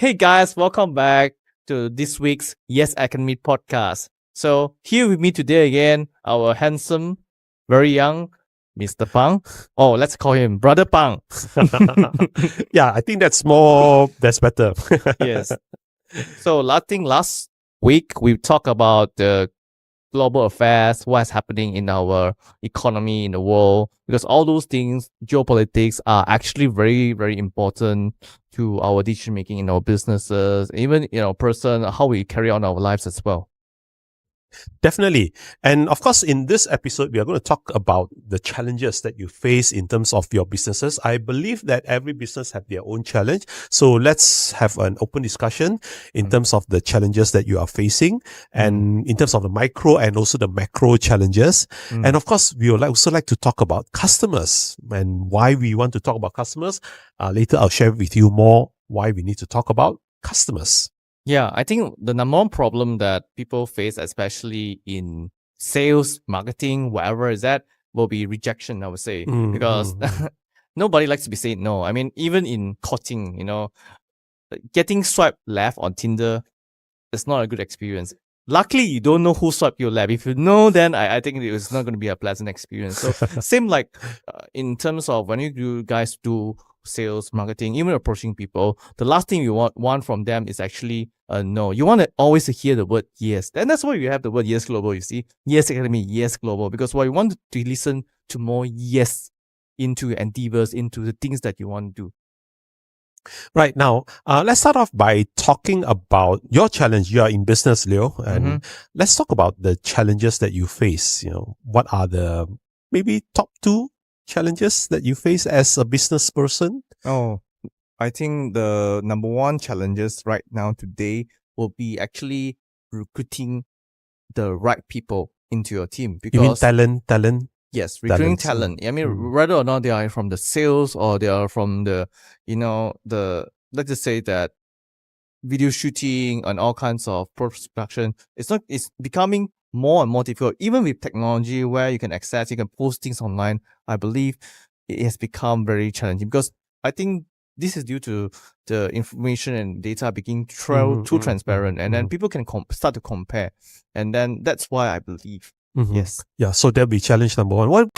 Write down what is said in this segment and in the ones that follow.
Hey guys, welcome back to this week's Yes I Can Meet podcast. So here with me today again, our handsome, very young Mr. Phang. Oh, let's call him Brother Phang. Yeah, I think that's better. Yes. So last week we talked about the global affairs, what's happening in our economy in the world, because all those things, geopolitics, are actually very, very important to our decision making in our businesses, even in our person, how we carry on our lives as well. Definitely. And of course, in this episode, we are going to talk about the challenges that you face in terms of your businesses. I believe that every business have their own challenge. So let's have an open discussion in terms of the challenges that you are facing and in terms of the micro and also the macro challenges. And of course, we would also like to talk about customers and why we want to talk about customers. Later, I'll share with you more why we need to talk about customers. Yeah, I think the number one problem that people face, especially in sales, marketing, whatever is that, will be rejection, I would say. Because nobody likes to be said no. I mean, even in courting, getting swiped left on Tinder is not a good experience. Luckily, you don't know who swiped you left. If you know, then I think it's not going to be a pleasant experience. So same like in terms of when you guys do sales, marketing, even approaching people, the last thing you want from them is actually no. You want to always hear the word yes. And that's why you have the word Yes Global, you see. Yes Academy, Yes Global. Because what you want to listen to more yes into your endeavors, into the things that you want to do. Right now, let's start off by talking about your challenge. You are in business, Leo, and let's talk about the challenges that you face. What are the maybe top 2 challenges that you face as a business person? Oh, I think the number one challenges right now today will be actually recruiting the right people into your team. Because you mean talent? Yes, recruiting talent. I mean, whether or not they are from the sales or they are from the, let's just say that video shooting and all kinds of post-production, it's becoming more and more difficult. Even with technology where you can post things online, I believe it has become very challenging because I think this is due to the information and data being too transparent, and then people can start to compare. And then that's why I believe. Yes. Yeah, so that'll be challenge number 1. What?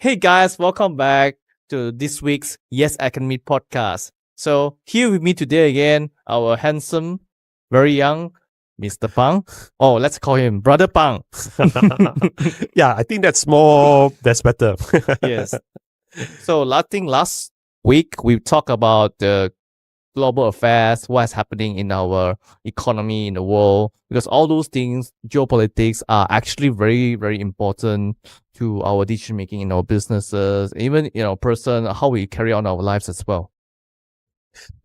Hey guys, welcome back to this week's Yes I Can Meet podcast. So here with me today again, our handsome, very young Mr. Phang. Oh, let's call him Brother Phang. Yeah, I think that's better. Yes. So last week we talked about the global affairs, what's happening in our economy in the world, because all those things, geopolitics, are actually very, very important to our decision making in our businesses, even person how we carry on our lives as well.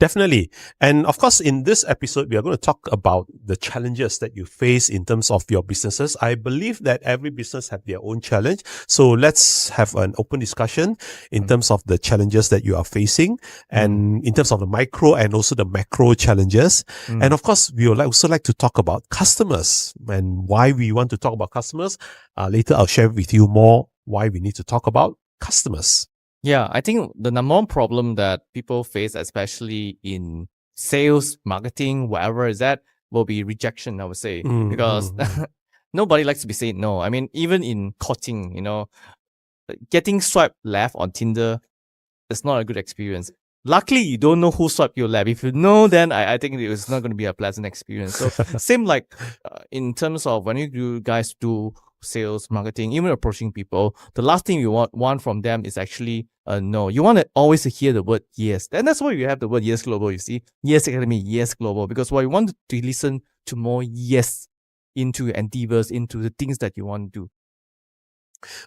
Definitely. And of course, in this episode, we are going to talk about the challenges that you face in terms of your businesses. I believe that every business have their own challenge. So let's have an open discussion in terms of the challenges that you are facing and in terms of the micro and also the macro challenges. And of course, we would also like to talk about customers and why we want to talk about customers. Later, I'll share with you more why we need to talk about customers. Yeah, I think the number one problem that people face, especially in sales, marketing, whatever is that, will be rejection, I would say. Because nobody likes to be said no. I mean, even in courting, getting swiped left on Tinder is not a good experience. Luckily, you don't know who swiped you left. If you know, then I think it's not going to be a pleasant experience. So same like in terms of when you guys do sales, marketing, even approaching people, the last thing you want from them is actually no. You want to always hear the word yes. And that's why you have the word yes global, you see. Yes Academy, yes global. Because what you want to listen to more yes into your endeavors, into the things that you want to do.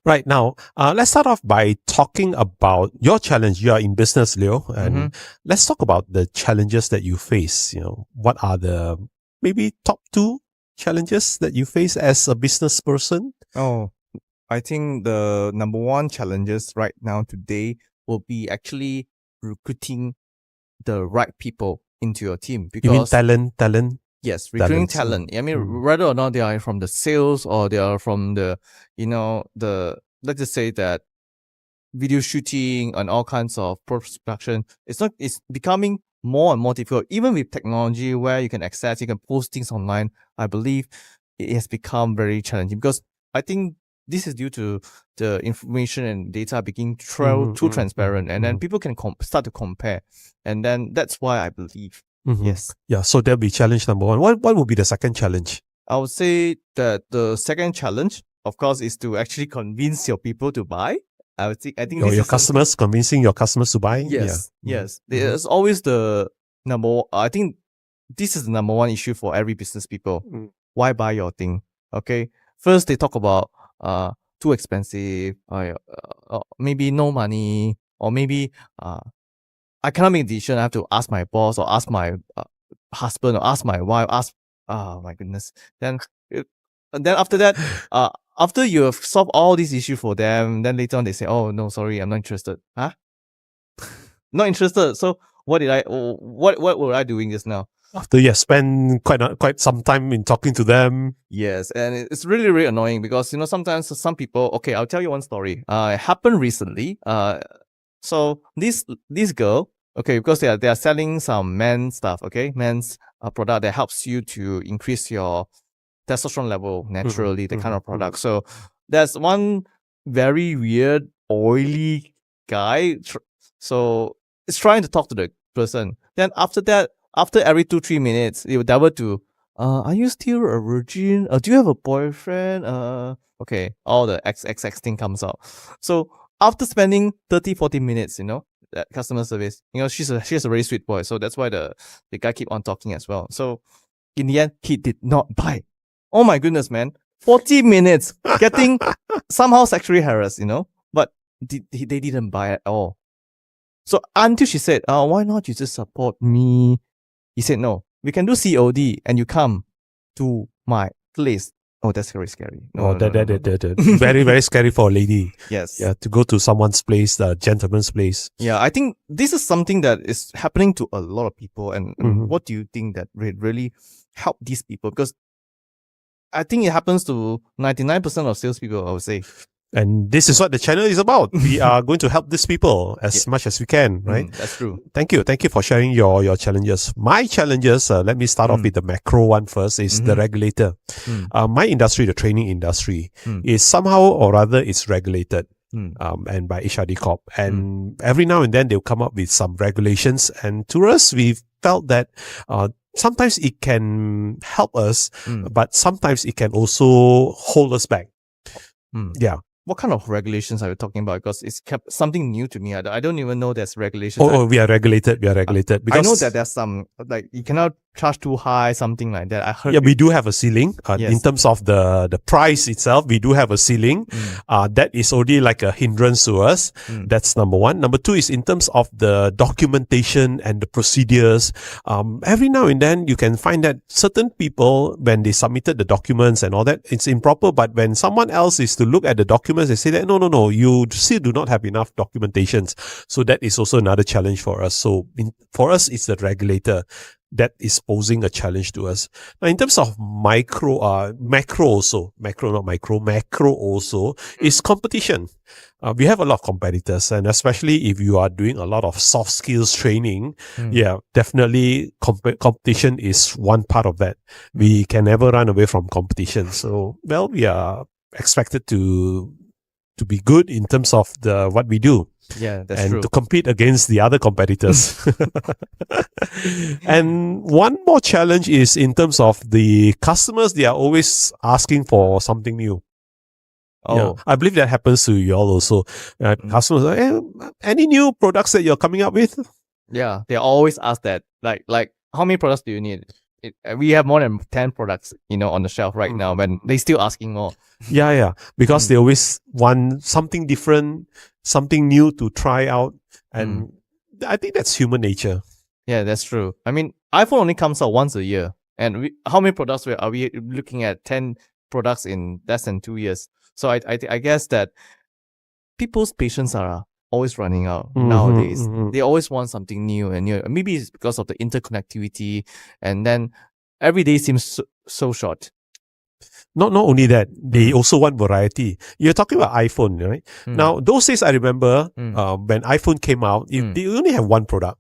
Right now, let's start off by talking about your challenge. You are in business, Leo, and let's talk about the challenges that you face. What are the maybe top two challenges that you face as a business person? Oh, I think the number one challenges right now today will be actually recruiting the right people into your team. Because you mean talent? Yes, recruiting talent. I mean, whether or not they are from the sales or they are from the, let's just say that video shooting and all kinds of post-production, it's becoming more and more difficult. Even with technology where you can post things online, I believe it has become very challenging because I think this is due to the information and data being too transparent, and then people can start to compare, and then that's why I believe. Yes. Yeah. So that'll be challenge number one. What would be the second challenge? I would say that the second challenge, of course, is to actually convince your people to buy. I think your customers, convincing your customers to buy. Yes. There's always the number. I think this is the number one issue for every business people. Why buy your thing? Okay. First, they talk about too expensive, maybe no money, or maybe I cannot make a decision. I have to ask my boss or ask my husband or ask my wife. My goodness. Then after that, after you have solved all these issues for them, then later on they say, "Oh no, sorry, I'm not interested." Huh? Not interested. So what were I doing just now? After you have spent quite some time in talking to them. Yes, and it's really, really annoying because sometimes some people. Okay, I'll tell you one story. It happened recently. So this girl, okay, because they are selling some men's stuff, okay, men's product that helps you to increase your testosterone level naturally, the kind of product. So there's one very weird, oily guy. So it's trying to talk to the person. Then after that, after every 2-3 minutes, it will divert to, are you still a virgin? Do you have a boyfriend? Okay, all the XXX thing comes out. So after spending 30-40 minutes, that customer service, she has a very sweet voice. So that's why the guy keep on talking as well. So in the end, he did not buy. Oh my goodness, man. 40 minutes getting somehow sexually harassed, but they didn't buy at all. So until she said, why not you just support me? He said, no, we can do COD and you come to my place. Oh, that's very scary. No. Very, very scary for a lady. Yes. Yeah, to go to someone's place, the gentleman's place. Yeah, I think this is something that is happening to a lot of people. And what do you think that really help these people? Because I think it happens to 99% of salespeople, I would say. And this is what the channel is about. We are going to help these people as much as we can, right? That's true. Thank you for sharing your challenges. My challenges, let me start off with the macro one first, is the regulator. My industry, the training industry, is somehow or rather it's regulated. and by HRD Corp. And every now and then they'll come up with some regulations. And to us, we've felt that sometimes it can help us, but sometimes it can also hold us back. Yeah. What kind of regulations are you talking about? Because it's kept something new to me. I don't even know there's regulations. We are regulated. We are regulated. I know that there's some, like, you cannot charge too high, something like that. I heard. Yeah, we do have a ceiling. In terms of the price itself, we do have a ceiling. That is already like a hindrance to us. That's number one. Number two is in terms of the documentation and the procedures. Every now and then you can find that certain people, when they submitted the documents and all that, it's improper. But when someone else is to look at the documents, they say that, no, you still do not have enough documentations. So that is also another challenge for us. So for us, it's the regulator that is posing a challenge to us. Now, in terms of macro also is competition. We have a lot of competitors, and especially if you are doing a lot of soft skills training, definitely competition is one part of that. We can never run away from competition. So, we are expected to be good in terms of what we do. Yeah, that's and true. To compete against the other competitors. And one more challenge is in terms of the customers. They are always asking for something new. I believe that happens to you all also. Customers are, any new products that you're coming up with? Yeah, they always ask that. Like, how many products do you need? We have more than 10 products, on the shelf right now, when they still asking more. Yeah. Because they always want something different, something new to try out. And I think that's human nature. Yeah, that's true. I mean, iPhone only comes out once a year. And how many products are we looking at? 10 products in less than 2 years. So I guess that people's patience are always running out nowadays. They always want something new and new. Maybe it's because of the interconnectivity, and then every day seems so short. Not only that, they also want variety. You're talking about iPhone, right? Now, those days I remember when iPhone came out, they only have one product.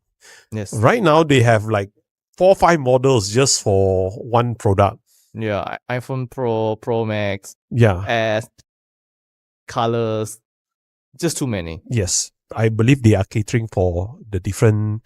Yes. Right now, they have like 4 or 5 models just for one product. Yeah, iPhone Pro Max, S, colors, just too many. Yes. I believe they are catering for the different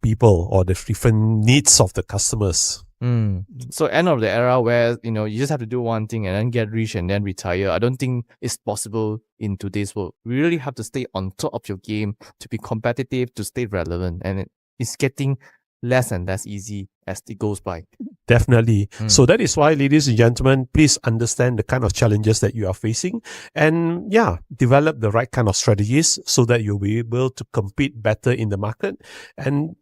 people or the different needs of the customers. So end of the era where, you just have to do one thing and then get rich and then retire. I don't think it's possible in today's world. We really have to stay on top of your game to be competitive, to stay relevant. And it's getting less and less easy as it goes by. Definitely. So that is why, ladies and gentlemen, please understand the kind of challenges that you are facing and develop the right kind of strategies so that you'll be able to compete better in the market and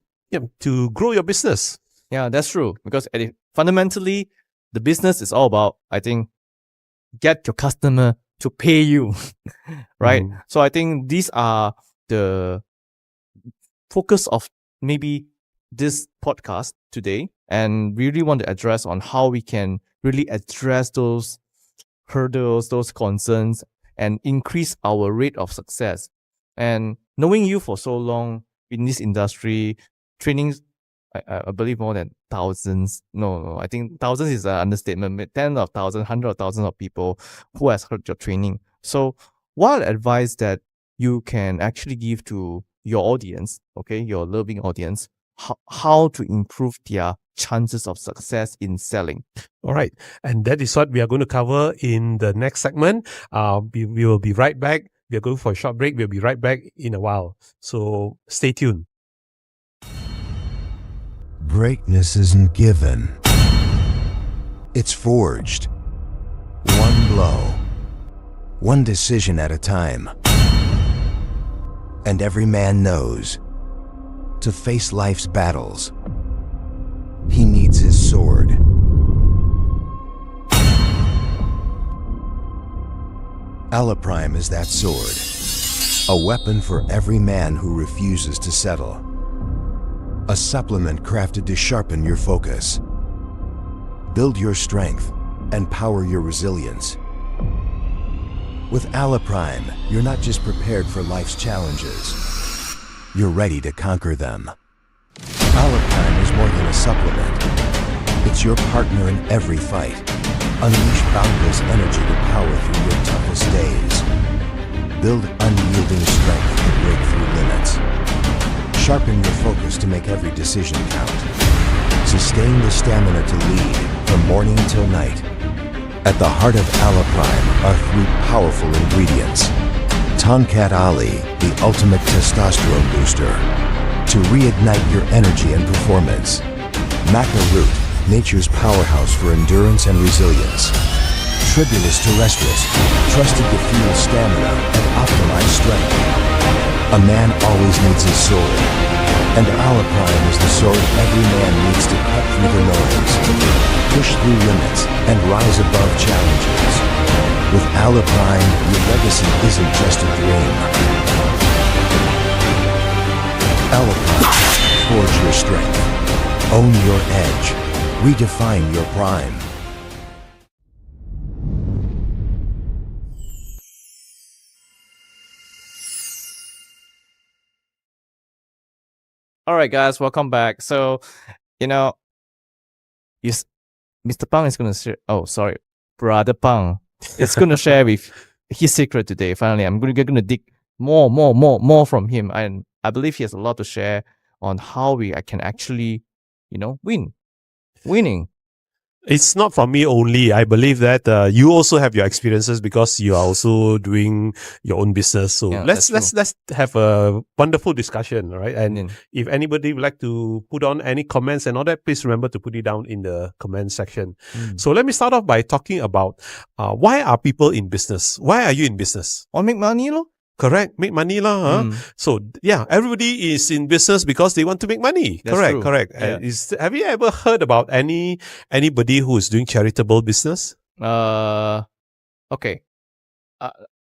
to grow your business. Yeah, that's true. Because fundamentally, the business is all about, I think, get your customer to pay you, right? So I think these are the focus of maybe this podcast today, and we really want to address on how we can really address those hurdles, those concerns, and increase our rate of success. And knowing you for so long in this industry, trainings, I believe more than thousands. No, I think thousands is an understatement. Tens of thousands, hundreds of thousands of people who has heard your training. So what advice that you can actually give to your audience, okay, your loving audience, how to improve their chances of success in selling? All right. And that is what we are going to cover in the next segment. We will be right back. We are going for a short break. We'll be right back in a while. So stay tuned. Greatness isn't given. It's forged. One blow. One decision at a time. And every man knows, to face life's battles, he needs his sword. Alaprime is that sword. A weapon for every man who refuses to settle. A supplement crafted to sharpen your focus, build your strength, and power your resilience. With Alaprime, you're not just prepared for life's challenges, you're ready to conquer them. Alaprime is more than a supplement. It's your partner in every fight. Unleash boundless energy to power through your toughest days. Build unyielding strength to break through limits. Sharpen your focus to make every decision count. Sustain the stamina to lead from morning till night. At the heart of Alaprime are 3 powerful ingredients. Tonkat Ali, the ultimate testosterone booster, to reignite your energy and performance. Maca Root, nature's powerhouse for endurance and resilience. Tribulus terrestris, trusted to fuel stamina and optimize strength. A man always needs his sword, and Alaprime is the sword every man needs to cut through the noise, push through limits, and rise above challenges. With Alaprime, your legacy isn't just a dream. Alaprime, forge your strength, own your edge, redefine your prime. All right, guys, welcome back. So, Mr. Phang is going to share. Oh, sorry, Brother Phang is going to share with his secret today. Finally, I'm going to dig more from him, and I believe he has a lot to share on how I can actually, winning. It's not from me only. I believe that you also have your experiences because you are also doing your own business. So let's have a wonderful discussion, right? And if anybody would like to put on any comments and all that, please remember to put it down in the comment section. So let me start off by talking about why are people in business? Why are you in business? Or make money, lo? Correct. Make money lah. So yeah, everybody is in business because they want to make money. That's correct. true. Yeah. Have you ever heard about anybody who is doing charitable business? Okay.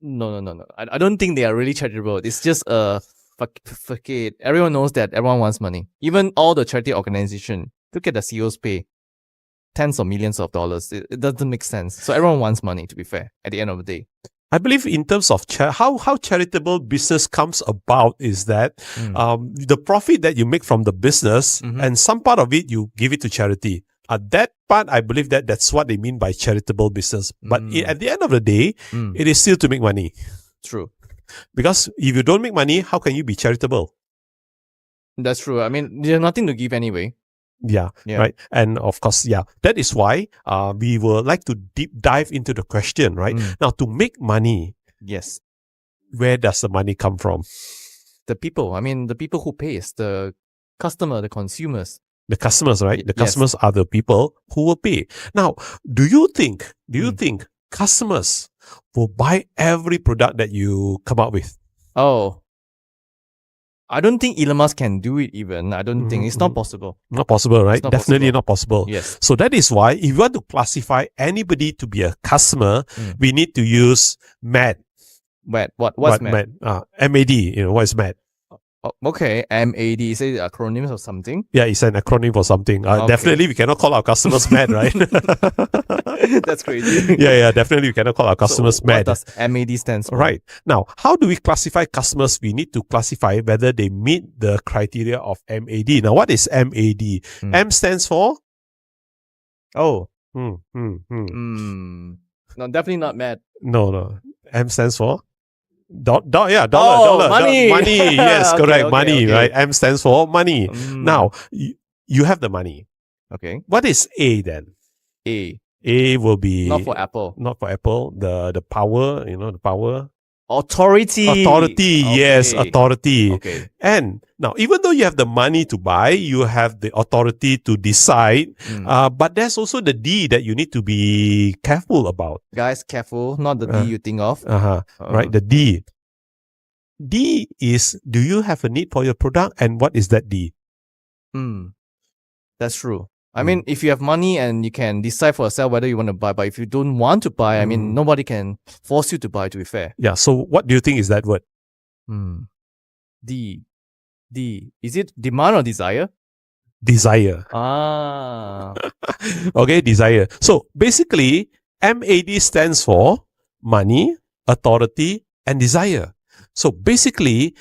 No. I don't think they are really charitable. It's just fuck it. Everyone knows that everyone wants money. Even all the charity organization, look at the CEOs pay tens of millions of dollars. It doesn't make sense. So everyone wants money, to be fair, at the end of the day. I believe in terms of how charitable business comes about is that the profit that you make from the business and some part of it you give it to charity. That part, I believe that's what they mean by charitable business. But at the end of the day, it is still to make money. True. Because if you don't make money, how can you be charitable? That's true. I mean, there's nothing to give anyway. Yeah, right. And of course, that is why we would like to deep dive into the question, right? Now, to make money, yes, where does the money come from? The people. I mean, the people who pays, the customer, the consumers. The customers, right? The customers are the people who will pay. Now, do you think customers will buy every product that you come up with? Oh, I don't think Elon Musk can do it even. I don't think. It's not possible. Not possible, right? Definitely not possible. Yes. So that is why if you want to classify anybody to be a customer, we need to use MAD. MAD. What's MAD? MAD. What is MAD? Okay, MAD. Is it acronyms or something? Yeah, it's an acronym for something. Okay. Definitely we cannot call our customers MAD, right? That's crazy. Yeah, definitely we cannot call our customers MAD. What does MAD stand for? Right. Now, how do we classify customers? We need to classify whether they meet the criteria of MAD. Now, what is MAD? M stands for? Oh. No, definitely not MAD. No. M stands for? Dollar. Money. Money. Yes, correct. Okay, money, okay. right? M stands for money. Now, you have the money. Okay. What is A then? A will be not for Apple. Not for Apple. The power, the power. Authority. Yes, authority. Okay. And now, even though you have the money to buy, you have the authority to decide. But there's also the D that you need to be careful about. Guys, careful. Not the D you think of. Right, the D. D is, do you have a need for your product? And what is that D? That's true. I mean, if you have money and you can decide for yourself whether you want to buy, but if you don't want to buy, I mean, nobody can force you to buy, to be fair. Yeah, so what do you think is that word? D. Is it demand or desire? Desire. Okay, desire. So basically, MAD stands for money, authority, and desire. So basically,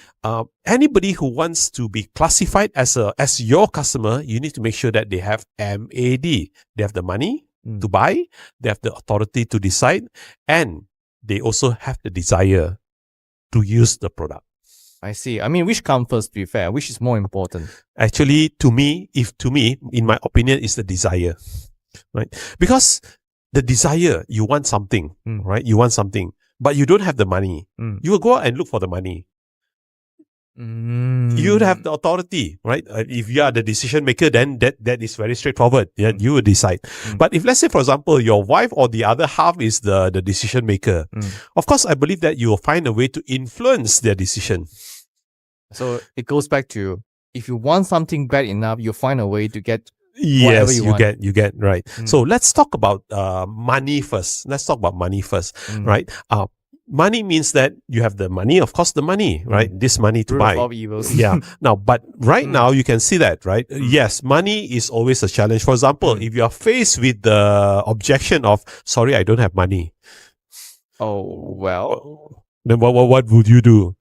anybody who wants to be classified as your customer, you need to make sure that they have MAD. They have the money to buy, they have the authority to decide, and they also have the desire to use the product. I see. I mean, which comes first, to be fair? Which is more important? Actually, to me, in my opinion, is the desire, right? Because the desire, you want something, right? You want something, but you don't have the money. You will go out and look for the money. You have the authority, right? If you are the decision maker, then that is very straightforward. Yeah, you will decide. But if, let's say, for example, your wife or the other half is the decision maker, of course, I believe that you will find a way to influence their decision. So it goes back to, if you want something bad enough, you'll find a way to get whatever Yes, you you want. get right. So let's talk about money first. Right? Money means that you have the money, of course, the money, right? This money to Root buy. of all evils. Yeah. Now, but right now you can see that, right? Yes, money is always a challenge. For example, if you are faced with the objection of, sorry, I don't have money. Oh, well, Then what would you do?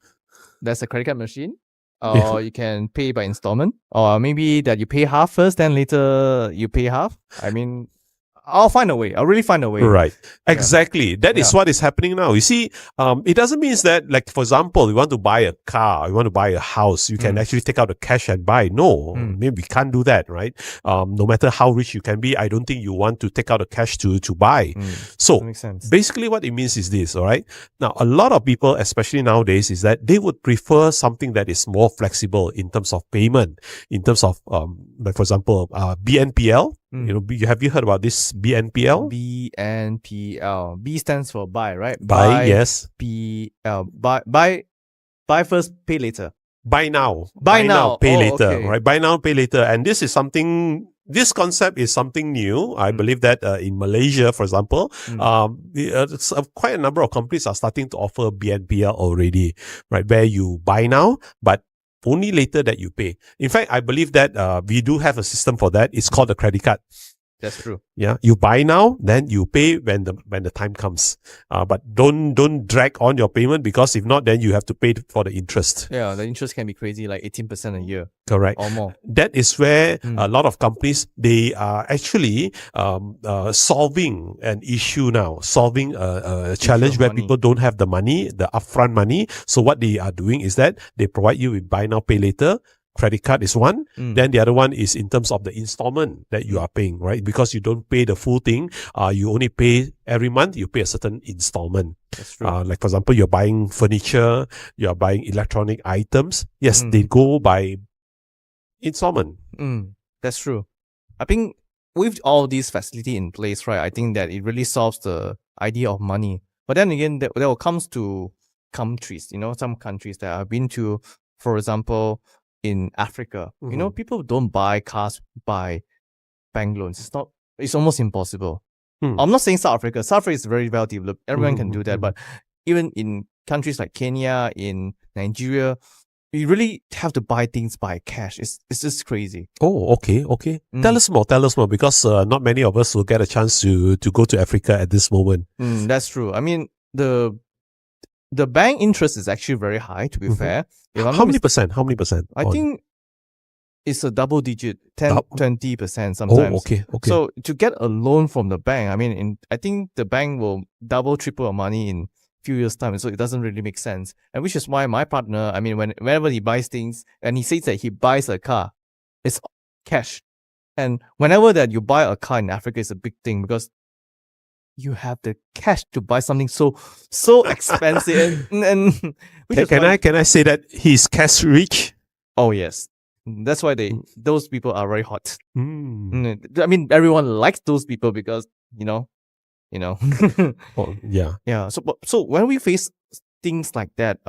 there's a credit card machine. Or you can pay by installment. Or maybe that you pay half first, then later you pay half. I mean, I'll find a way. I'll really find a way. Right. Exactly. That is what is happening now. You see, it doesn't mean that, like, for example, you want to buy a car, you want to buy a house, you can actually take out the cash and buy. No, maybe we can't do that, right? No matter how rich you can be, I don't think you want to take out the cash to buy. So That makes sense. basically what it means is this, all right? Now, a lot of people, especially nowadays, is that they would prefer something that is more flexible in terms of payment, in terms of, like, for example, BNPL. You know, have you heard about this BNPL? BNPL. B stands for buy, right? Buy, yes. PL. Buy first, pay later. Buy now. Buy now. Pay Oh, later. okay. Right? Buy now, pay later. And this is something, this concept is something new. I believe that in Malaysia, for example, quite a number of companies are starting to offer BNPL already, right? Where you buy now, but only later that you pay. In fact, I believe that we do have a system for that. It's called a credit card. That's true. Yeah, you buy now, then you pay when the time comes. But don't drag on your payment, because if not, then you have to pay for the interest. Yeah, the interest can be crazy, like 18% a year. Correct. Or more. That is where a lot of companies, they are actually solving an issue now, solving a challenge where money. people don't have the money, the upfront money. So what they are doing is that they provide you with buy now, pay later. Credit card is one. Then the other one is in terms of the installment that you are paying, right? Because you don't pay the full thing. You only pay every month, you pay a certain installment. That's true. Like, for example, you're buying furniture, you're buying electronic items. Yes, they go by installment. That's true. I think with all these facility in place, right, I think that it really solves the idea of money. But then again, that comes to countries, you know, some countries that I've been to, for example, in Africa, you know, people don't buy cars by bank loans. It's almost impossible. I'm not saying South Africa. South Africa is very well developed. Everyone can do that. But even in countries like Kenya, in Nigeria, you really have to buy things by cash. It's just crazy. Oh, okay. Tell us more, because not many of us will get a chance to go to Africa at this moment. That's true. I mean, the bank interest is actually very high, to be fair. How many percent? I think it's a double digit, 10-20% sometimes. Oh, okay. So to get a loan from the bank, I mean, I think the bank will double, triple your money in few years' time. So it doesn't really make sense. And which is why my partner, I mean, whenever he buys things and he says that he buys a car, it's cash. And whenever that you buy a car in Africa, it's a big thing, because you have the cash to buy something so expensive. and Can I say that he's cash rich? Oh yes, that's why those people are very hot. I mean, everyone likes those people because you know. Oh, yeah. Yeah. So when we face things like that,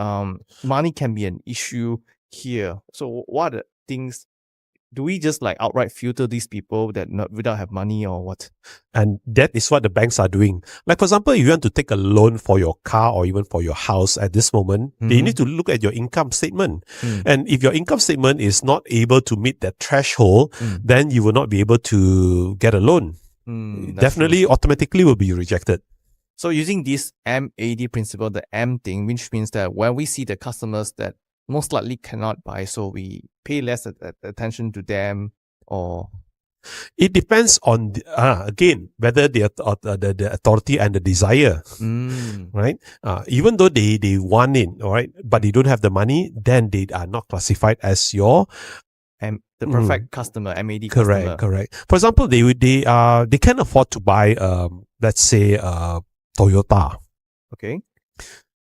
money can be an issue here. So what are the things? Do we just like outright filter these people that without have money, or what? And that is what the banks are doing. Like, for example, if you want to take a loan for your car or even for your house at this moment, they need to look at your income statement. And if your income statement is not able to meet that threshold, then you will not be able to get a loan. Definitely, automatically will be rejected. So using this MAD principle, the M thing, which means that when we see the customers that most likely cannot buy, so we pay less attention to them, or It depends on, again, whether the authority and the desire, right? Even though they want in, all right, but they don't have the money, then they are not classified as your the perfect customer, MAD customer. Correct. For example, they can afford to buy, let's say, Toyota. Okay.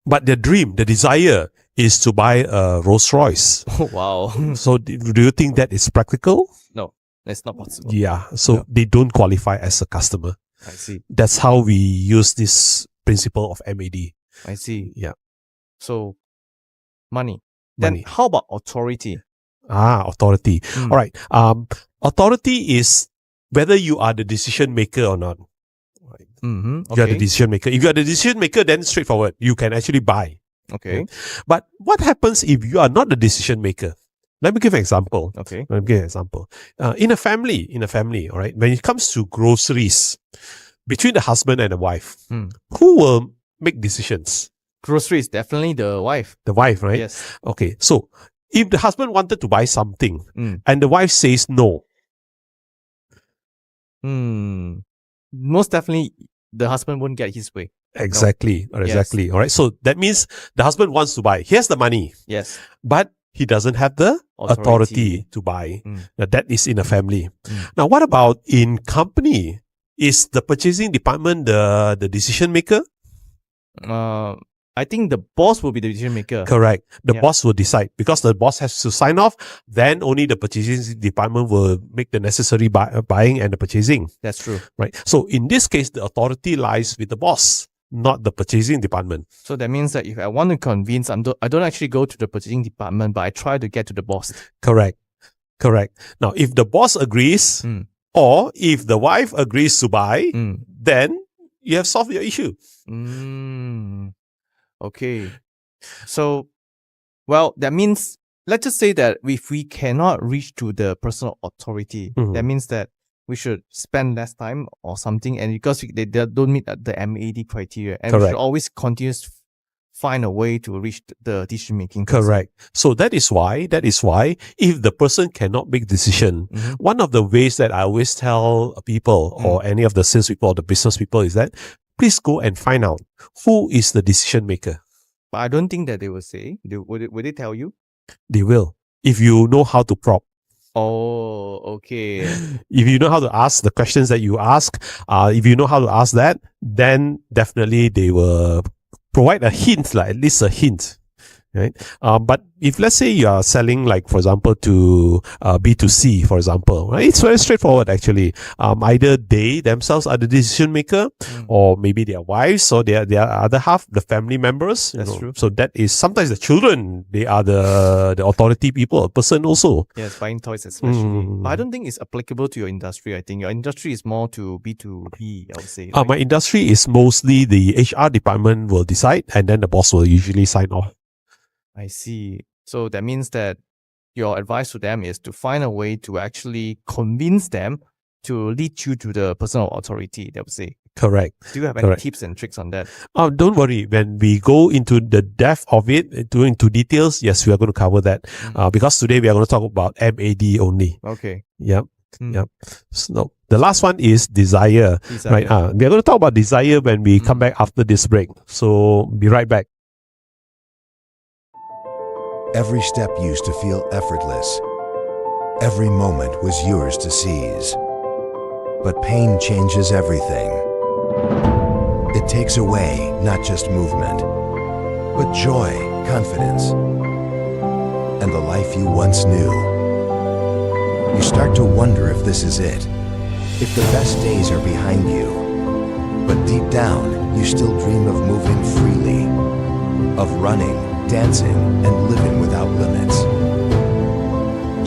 But their dream, the desire is to buy a Rolls Royce. Oh, wow. So do you think that is practical? No, that's not possible. Yeah. So they don't qualify as a customer. I see. That's how we use this principle of MAD. I see. Yeah. So money. Money. Then how about authority? Authority. All right. Authority is whether you are the decision maker or not. Right. Okay. You are the decision maker. If you are the decision maker, then straightforward. You can actually buy. Okay. Right? But what happens if you are not the decision maker? Let me give an example. Okay. In a family, all right, when it comes to groceries, between the husband and the wife, who will make decisions? Groceries, definitely the wife. The wife, right? Yes. Okay. So if the husband wanted to buy something and the wife says no, most definitely the husband won't get his way. Exactly. No. Exactly. All right. So that means the husband wants to buy. He has the money. Yes. But he doesn't have the authority to buy. Now, that is in a family. Now, what about in company? Is the purchasing department the decision maker? I think the boss will be the decision maker. Correct. The boss will decide because the boss has to sign off. Then only the purchasing department will make the necessary buying and the purchasing. That's true. Right. So in this case, the authority lies with the boss, not the purchasing department. So that means that if I want to convince, I don't actually go to the purchasing department, but I try to get to the boss. Correct. Now, if the boss agrees, or if the wife agrees to buy, then you have solved your issue. Okay. So, well, that means, let's just say that if we cannot reach to the personal authority, that means that we should spend less time or something, and because they don't meet the MAD criteria, and we should always continue to find a way to reach the decision making. Correct. So that is why if the person cannot make decision, one of the ways that I always tell people or any of the sales people or the business people is that please go and find out who is the decision maker. But I don't think that they will say. Would they tell you? They will, if you know how to prop. Oh, okay. If you know how to ask the questions that you ask, if you know how to ask that, then definitely they will provide a hint, like at least a hint, right? But if let's say you are selling, like for example, to B2C, for example, right? It's very straightforward actually. Either they themselves are the decision maker, or maybe their wives or their other half, the family members. That's true. So that is sometimes the children. They are the authority people, a person also. Yes, buying toys especially. But I don't think it's applicable to your industry. I think your industry is more to B2B, I would say. Right? My industry is mostly the HR department will decide, and then the boss will usually sign off. I see. So that means that your advice to them is to find a way to actually convince them to lead you to the personal authority, they would say. Correct. Do you have any tips and tricks on that? Don't worry. When we go into the depth of it, into details, yes, we are going to cover that. Because today we are going to talk about MAD only. Okay. Yep. So the last one is desire. Right. We are going to talk about desire when we come back after this break. So be right back. Every step used to feel effortless. Every moment was yours to seize. But pain changes everything. It takes away not just movement, but joy, confidence, and the life you once knew. You start to wonder if this is it, if the best days are behind you. But deep down, you still dream of moving freely, of running, dancing, and living without limits.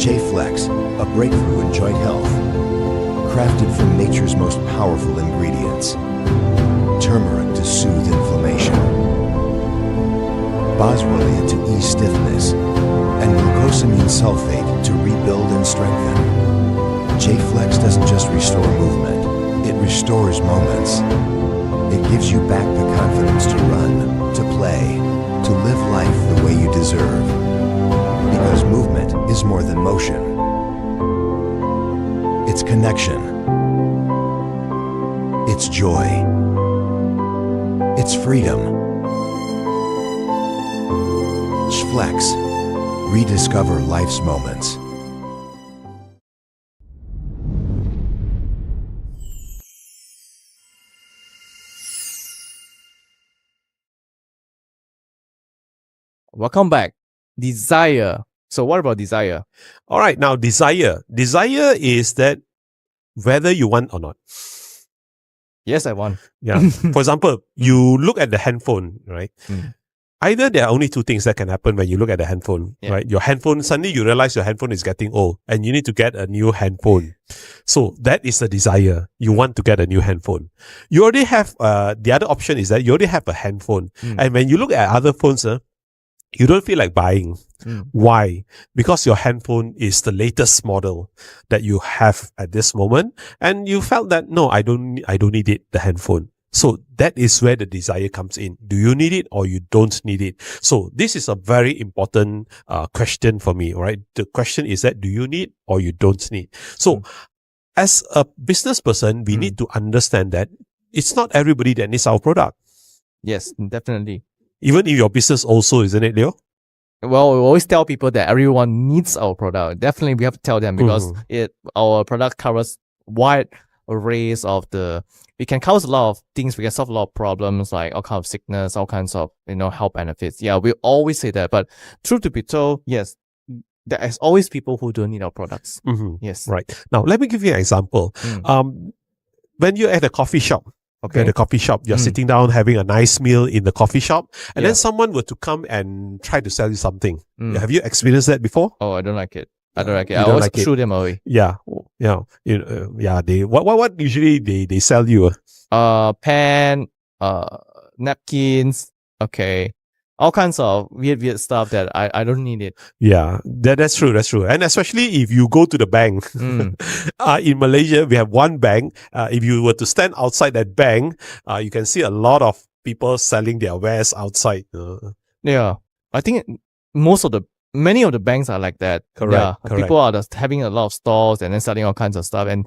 J-Flex, a breakthrough in joint health, crafted from nature's most powerful ingredients. Turmeric to soothe inflammation, boswellia to ease stiffness, and glucosamine sulfate to rebuild and strengthen. J-Flex doesn't just restore movement, it restores moments. It gives you back the confidence to run, to play, to live life the way you deserve. Because movement is more than motion. It's connection. It's joy. It's freedom. Flex. Rediscover life's moments. Welcome back. Desire. So what about desire? All right, now desire. Desire is that whether you want or not. Yes, I want. Yeah. For example, you look at the handphone, right? Either there are only two things that can happen when you look at the handphone, right? Your handphone, suddenly you realize your handphone is getting old and you need to get a new handphone. So that is the desire. You want to get a new handphone. You already have, the other option is that you already have a handphone. And when you look at other phones, you don't feel like buying. Why? Because your handphone is the latest model that you have at this moment. And you felt that, no, I don't need it, the handphone. So that is where the desire comes in. Do you need it or you don't need it? So this is a very important question for me, right? The question is that, do you need or you don't need? So as a business person, we need to understand that it's not everybody that needs our product. Yes, definitely. Even in your business also, isn't it, Leo? Well, we always tell people that everyone needs our product. Definitely, we have to tell them because our product covers wide arrays of we can cover a lot of things. We can solve a lot of problems like all kinds of sickness, all kinds of, health benefits. Yeah, we always say that. But truth to be told, yes, there is always people who don't need our products. Yes. Right. Now, let me give you an example. When you're at a coffee shop, at the coffee shop, you're sitting down having a nice meal in the coffee shop, and then someone were to come and try to sell you something. Have you experienced that before? Oh, I don't like it. I don't like it. I always threw them away. Yeah. They what usually they sell you? Pen, napkins, okay. All kinds of weird stuff that I don't need it. Yeah, that's true. And especially if you go to the bank. In Malaysia, we have one bank. If you were to stand outside that bank, you can see a lot of people selling their wares outside. Yeah, I think many of the banks are like that. Correct. People are just having a lot of stalls and then selling all kinds of stuff. And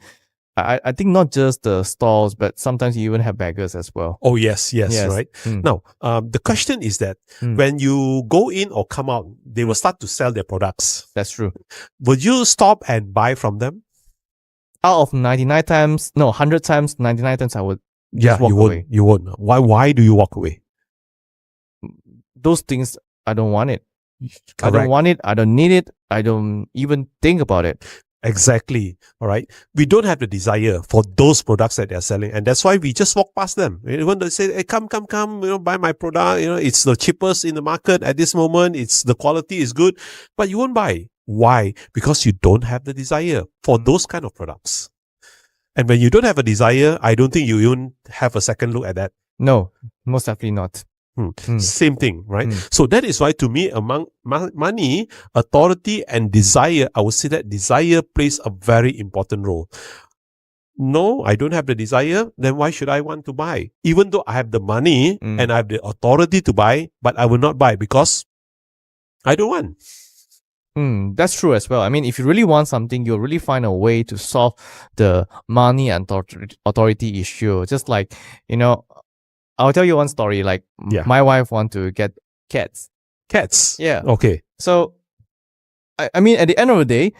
I think not just the stalls, but sometimes you even have beggars as well. Oh, yes, right. Now, the question is that when you go in or come out, they will start to sell their products. That's true. Would you stop and buy from them? Out of 100 times, 99 times I would just walk away. You won't. Why do you walk away? Those things, I don't want it. Correct. I don't want it. I don't need it. I don't even think about it. Exactly. All right. We don't have the desire for those products that they're selling. And that's why we just walk past them. When they say, hey, come, buy my product. It's the cheapest in the market at this moment. The quality is good, but you won't buy. Why? Because you don't have the desire for those kind of products. And when you don't have a desire, I don't think you even have a second look at that. No, most definitely not. Same thing, right? So that is why, to me, among money, authority, and desire, I would say that desire plays a very important role. No, I don't have the desire, then why should I want to buy? Even though I have the money and I have the authority to buy, but I will not buy because I don't want. That's true as well. I mean, if you really want something, you'll really find a way to solve the money and authority issue. Just like, I'll tell you one story. Like, my wife want to get cats. Cats? Yeah. Okay. So, I mean, at the end of the day,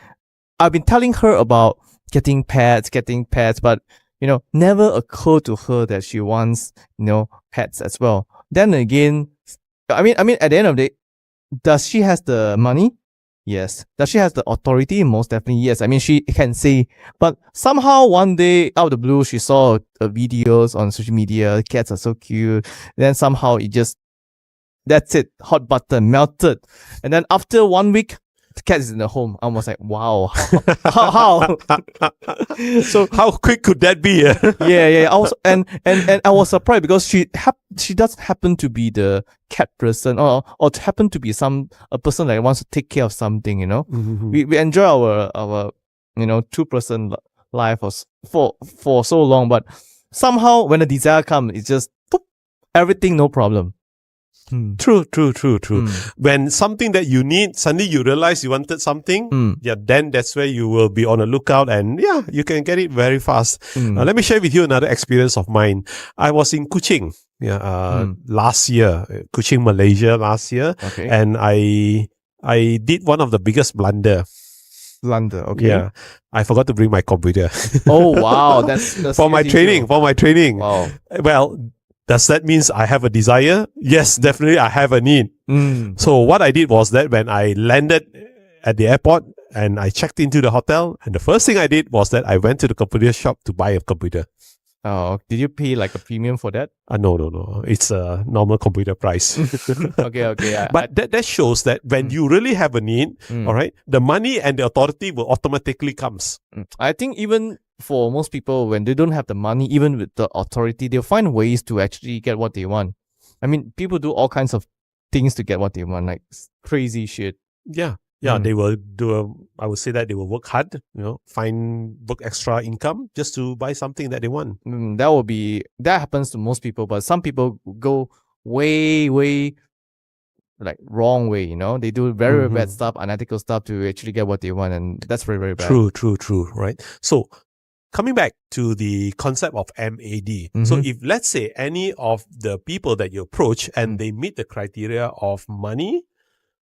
I've been telling her about getting pets, but, never occurred to her that she wants, pets as well. Then again, I mean, at the end of the day, does she has the money? Yes. Does she has the authority? Most definitely, yes. I mean, she can say, but somehow one day out of the blue, she saw videos on social media. Cats are so cute. Then somehow that's it. Hot button, melted. And then after 1 week, the cat is in the home. I was like, wow, how? So how quick could that be? Yeah. I was, and I was surprised because she does happen to be the cat person or happen to be a person that wants to take care of something. We enjoy our 2-person life for so long, but somehow when the desire comes, it's just everything no problem. True. When something that you need, suddenly you realize you wanted something, then that's where you will be on a lookout and you can get it very fast. Let me share with you another experience of mine. I was in Kuching last year, Kuching, Malaysia last year. Okay. And I did one of the biggest blunder. Okay. Yeah. I forgot to bring my computer. Oh, wow. That's for my training. Wow. Well, does that mean I have a desire? Yes, definitely I have a need. So what I did was that when I landed at the airport and I checked into the hotel, and the first thing I did was that I went to the computer shop to buy a computer. Oh, did you pay like a premium for that? No. It's a normal computer price. Okay. But that shows that when you really have a need, all right, the money and the authority will automatically comes. I think even for most people, when they don't have the money, even with the authority, they'll find ways to actually get what they want. I mean, people do all kinds of things to get what they want, like crazy shit. Yeah, they will I would say that they will work hard, book extra income just to buy something that they want. That happens to most people, but some people go way, like wrong way, They do very, very bad stuff, unethical stuff to actually get what they want, and that's very, very bad. True, right? So, coming back to the concept of MAD. So if let's say any of the people that you approach and they meet the criteria of money,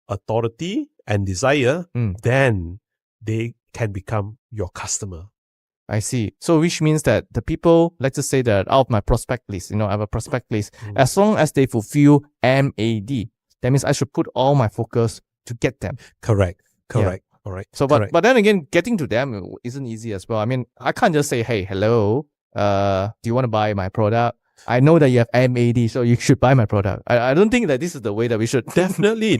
authority, and desire, then they can become your customer. I see. So which means that the people, let's just say that out of my prospect list, I have a prospect list, as long as they fulfill MAD, that means I should put all my focus to get them. Correct. Yeah. All right. So, but then again, getting to them isn't easy as well. I mean, I can't just say, hey, hello, do you want to buy my product? I know that you have MAD, so you should buy my product. I don't think that this is the way that we should. Definitely.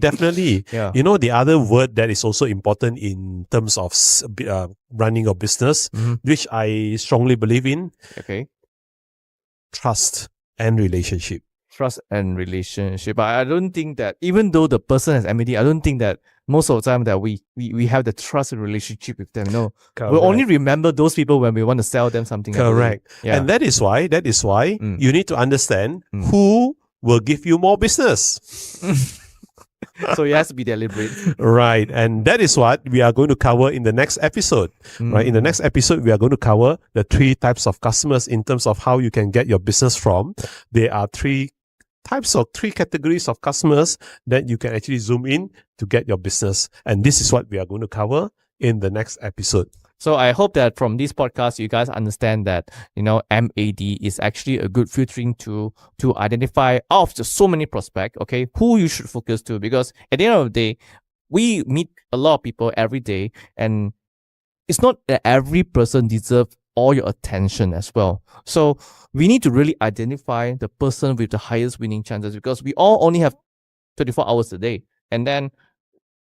Yeah. The other word that is also important in terms of running a business, which I strongly believe in. Okay. Trust and relationship. Trust and relationship. But I don't think that, even though the person has MAD, I don't think that most of the time that we have the trust and relationship with them. No, we'll only remember those people when we want to sell them something. Correct. Yeah. And that is why you need to understand who will give you more business. So it has to be deliberate. Right. And that is what we are going to cover in the next episode. Right. In the next episode, we are going to cover the 3 types of customers in terms of how you can get your business from. There are 3 categories of customers that you can actually zoom in to get your business. And this is what we are going to cover in the next episode. So I hope that from this podcast, you guys understand that, MAD is actually a good filtering tool to identify out of just so many prospects, okay, who you should focus to. Because at the end of the day, we meet a lot of people every day, and it's not that every person deserves all your attention as well. So we need to really identify the person with the highest winning chances, because we all only have 24 hours a day. And then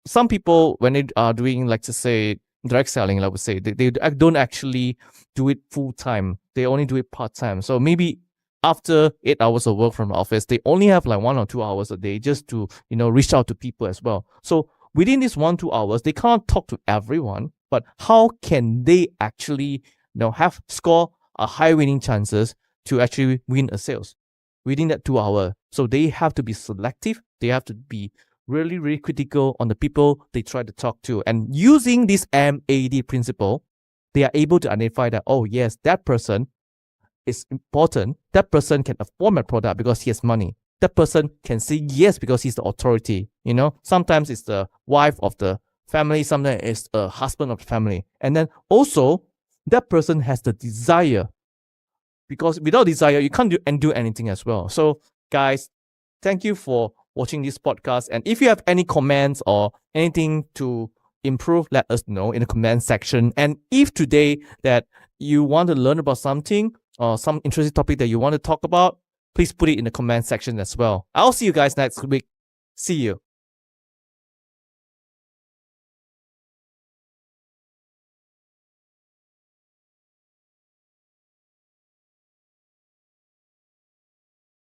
some people, when they are doing, like to say, direct selling, I would say, they don't actually do it full time. They only do it part time. So maybe after 8 hours of work from the office, they only have like 1 or 2 hours a day just to, reach out to people as well. So within these 1-2 hours, they can't talk to everyone, but how can they actually, score a high winning chances to actually win a sales within that 2 hours? So they have to be selective. They have to be really, really critical on the people they try to talk to. And using this MAD principle, they are able to identify that, oh yes, that person is important. That person can afford my product because he has money. That person can say yes because he's the authority. Sometimes it's the wife of the family. Sometimes it's a husband of the family. And then also, that person has the desire, because without desire, you can't do anything as well. So guys, thank you for watching this podcast. And if you have any comments or anything to improve, let us know in the comment section. And if today that you want to learn about something or some interesting topic that you want to talk about, please put it in the comment section as well. I'll see you guys next week. See you.